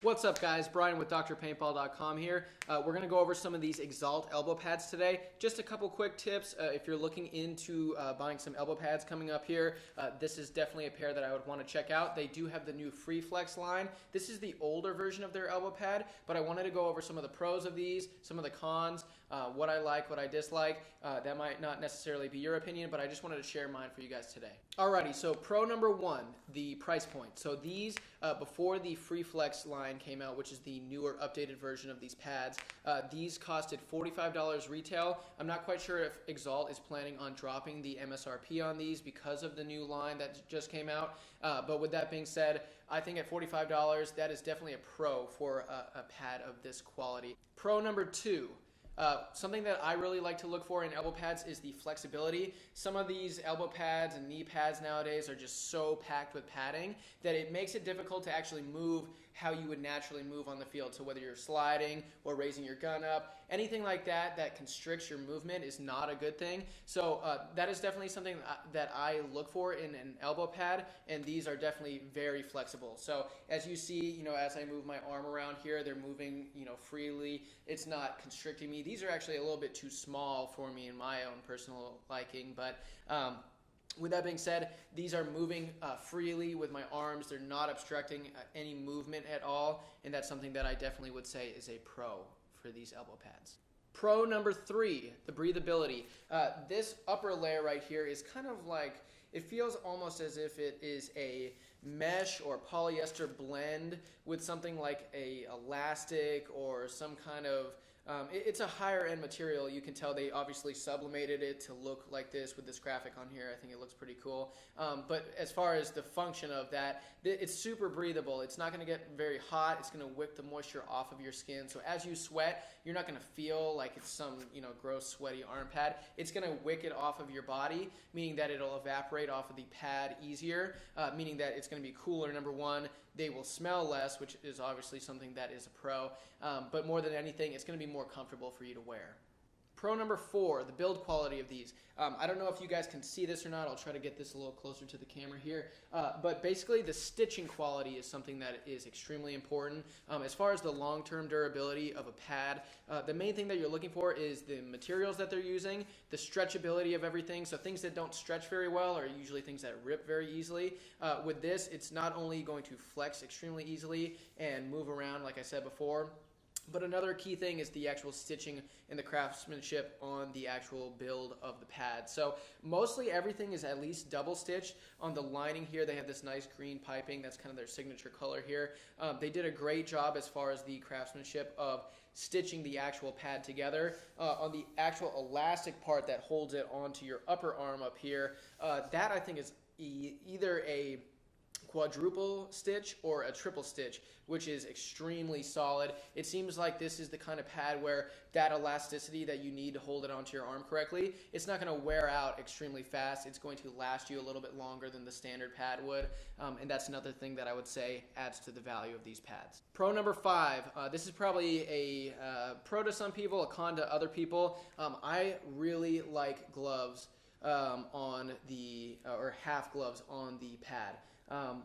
What's up, guys? Brian with drpaintball.com here. We're going to go over some of these Exalt elbow pads today. Just a couple quick tips if you're looking into buying some elbow pads coming up here. This is definitely a pair that I would want to check out. They do have the new Free Flex line. This is the older version of their elbow pad, but I wanted to go over some of the pros of these, some of the cons, what I like, what I dislike. That might not necessarily be your opinion, but I just wanted to share mine for you guys today. Alrighty, so pro number one, the price point. So these, before the Free Flex line came out, which is the newer updated version of these pads, these costed $45 retail. I'm not quite sure if Exalt is planning on dropping the MSRP on these because of the new line that just came out, but with that being said, I think at $45 that is definitely a pro for a pad of this quality. Pro number two, something that I really like to look for in elbow pads is the flexibility. Some of these elbow pads and knee pads nowadays are just so packed with padding that it makes it difficult to actually move how you would naturally move on the field. So whether you're sliding or raising your gun up, anything like that that constricts your movement is not a good thing. So that is definitely something that I look for in an elbow pad, and these are definitely very flexible. So as you see, as I move my arm around here, they're moving, freely. It's not constricting me. These are actually a little bit too small for me in my own personal liking, but with that being said, these are moving freely with my arms. They're not obstructing any movement at all, and that's something that I definitely would say is a pro for these elbow pads. Pro number three, the breathability. This upper layer right here is kind of like, it feels almost as if it is a mesh or polyester blend with something like a elastic or some kind of it's a higher end material. You can tell they obviously sublimated it to look like this with this graphic on here. I think it looks pretty cool. But as far as the function of that, it's super breathable. It's not going to get very hot. It's going to wick the moisture off of your skin. So as you sweat, you're not going to feel like it's some gross sweaty arm pad. It's going to wick it off of your body, meaning that it'll evaporate off of the pad easier, meaning that it's going to be cooler, number one. They will smell less, which is obviously something that is a pro, but more than anything, it's going to be more comfortable for you to wear. Pro number four, the build quality of these. I don't know if you guys can see this or not. I'll try to get this a little closer to the camera here. But basically, the stitching quality is something that is extremely important. As far as the long-term durability of a pad, the main thing that you're looking for is the materials that they're using, the stretchability of everything. So things that don't stretch very well are usually things that rip very easily. With this, it's not only going to flex extremely easily and move around, like I said before, but another key thing is the actual stitching and the craftsmanship on the actual build of the pad. So mostly everything is at least double stitched. On the lining here, they have this nice green piping. That's kind of their signature color here. They did a great job as far as the craftsmanship of stitching the actual pad together. On the actual elastic part that holds it onto your upper arm up here, that I think is either a quadruple stitch or a triple stitch, which is extremely solid. It seems like this is the kind of pad where that elasticity that you need to hold it onto your arm correctly, it's not going to wear out extremely fast. It's going to last you a little bit longer than the standard pad would, and that's another thing that I would say adds to the value of these pads. Pro number five, this is probably a pro to some people, a con to other people. I really like gloves on the, or half gloves on the pad.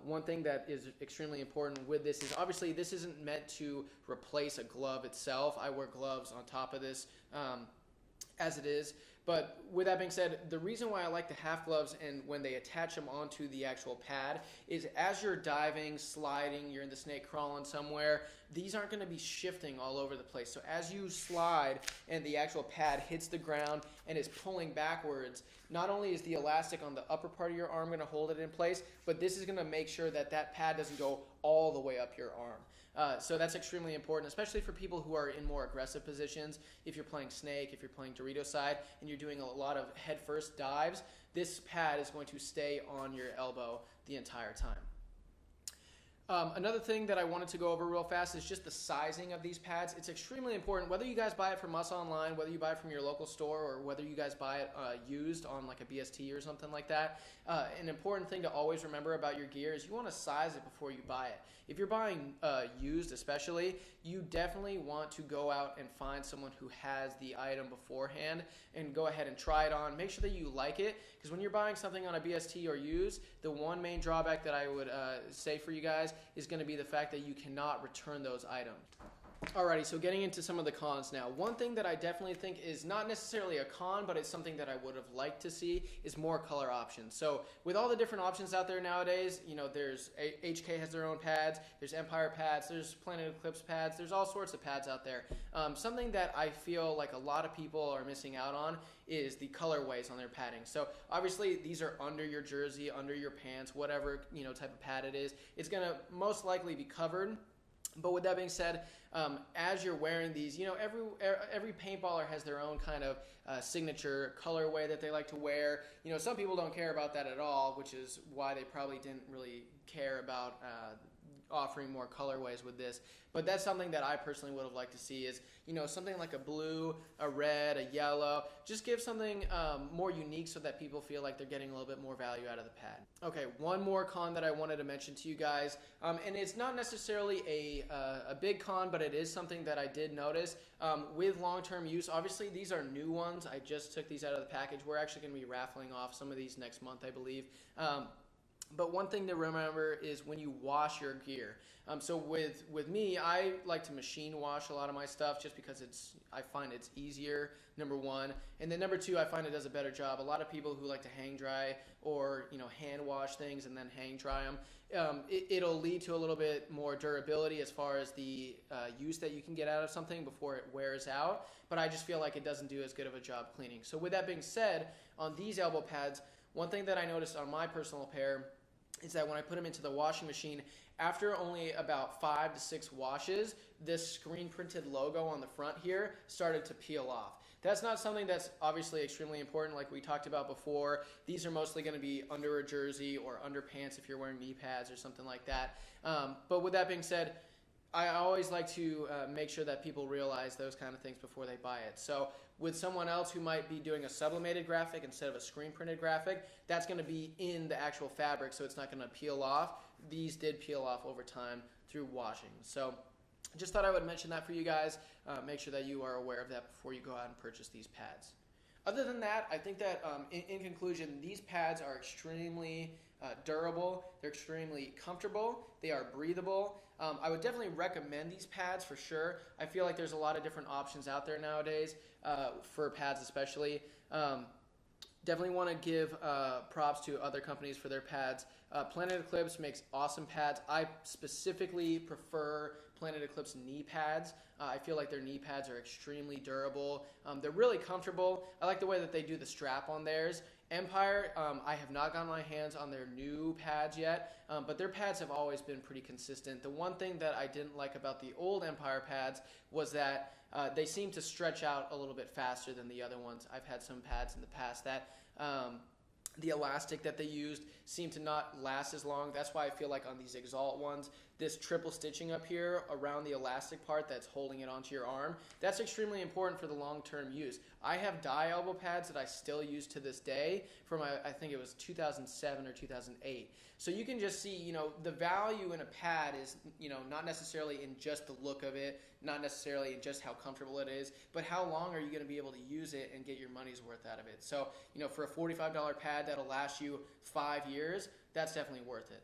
One thing that is extremely important with this is obviously this isn't meant to replace a glove itself. I wear gloves on top of this as it is. But with that being said, the reason why I like the half gloves and when they attach them onto the actual pad is as you're diving, sliding, you're in the snake crawling somewhere, these aren't going to be shifting all over the place. So as you slide and the actual pad hits the ground and is pulling backwards, not only is the elastic on the upper part of your arm going to hold it in place, but this is going to make sure that that pad doesn't go all the way up your arm. So that's extremely important, especially for people who are in more aggressive positions. If you're playing snake, if you're playing Dorito side, and you're doing a lot of head-first dives, this pad is going to stay on your elbow the entire time. Another thing that I wanted to go over real fast is just the sizing of these pads. It's extremely important, whether you guys buy it from us online, whether you buy it from your local store, or whether you guys buy it used on like a BST or something like that. An important thing to always remember about your gear is you want to size it before you buy it. If you're buying used especially, you definitely want to go out and find someone who has the item beforehand and go ahead and try it on. Make sure that you like it, because when you're buying something on a BST or used, the one main drawback that I would say for you guys is going to be the fact that you cannot return those items. Alrighty, so getting into some of the cons now. One thing that I definitely think is not necessarily a con, but it's something that I would have liked to see is more color options. So with all the different options out there nowadays, you know, there's HK has their own pads, there's Empire pads, there's Planet Eclipse pads, there's all sorts of pads out there. Something that I feel like a lot of people are missing out on is the colorways on their padding. So obviously these are under your jersey, under your pants, whatever, you know, type of pad it is. It's going to most likely be covered. But with that being said, as you're wearing these, you know, every paintballer has their own kind of signature colorway that they like to wear. You know, some people don't care about that at all, which is why they probably didn't really care about offering more colorways with this. But that's something that I personally would have liked to see is, you know, something like a blue, a red, a yellow. Just give something more unique so that people feel like they're getting a little bit more value out of the pad. Okay, one more con that I wanted to mention to you guys, and it's not necessarily a big con, but it is something that I did notice with long-term use. Obviously, these are new ones. I just took these out of the package. We're actually going to be raffling off some of these next month, I believe. But one thing to remember is when you wash your gear. So with me, I like to machine wash a lot of my stuff just because I find it's easier, number one. And then number two, I find it does a better job. A lot of people who like to hang dry or, you know, hand wash things and then hang dry them, it'll lead to a little bit more durability as far as the use that you can get out of something before it wears out. But I just feel like it doesn't do as good of a job cleaning. So with that being said, on these elbow pads, one thing that I noticed on my personal pair is that when I put them into the washing machine, after only about 5 to 6 washes, this screen printed logo on the front here started to peel off. That's not something that's obviously extremely important like we talked about before. These are mostly going to be under a jersey or under pants if you're wearing knee pads or something like that. But with that being said, I always like to make sure that people realize those kind of things before they buy it. So with someone else who might be doing a sublimated graphic instead of a screen printed graphic, that's going to be in the actual fabric, so it's not going to peel off. These did peel off over time through washing. So just thought I would mention that for you guys. Make sure that you are aware of that before you go out and purchase these pads. Other than that, I think that in conclusion, these pads are extremely durable, they're extremely comfortable, they are breathable. I would definitely recommend these pads for sure. I feel like there's a lot of different options out there nowadays for pads especially. Definitely want to give props to other companies for their pads. Planet Eclipse makes awesome pads. I specifically prefer Planet Eclipse knee pads. I feel like their knee pads are extremely durable. They're really comfortable. I like the way that they do the strap on theirs. Empire, I have not gotten my hands on their new pads yet, but their pads have always been pretty consistent. The one thing that I didn't like about the old Empire pads was that they seem to stretch out a little bit faster than the other ones. I've had some pads in the past that the elastic that they used seemed to not last as long. That's why I feel like on these Exalt ones, this triple stitching up here around the elastic part that's holding it onto your arm, that's extremely important for the long-term use. I have dye elbow pads that I still use to this day from, I think it was 2007 or 2008. So you can just see, you know, the value in a pad is, you know, not necessarily in just the look of it, not necessarily in just how comfortable it is, but how long are you going to be able to use it and get your money's worth out of it. So, you know, for a $45 pad that'll last you 5 years, that's definitely worth it.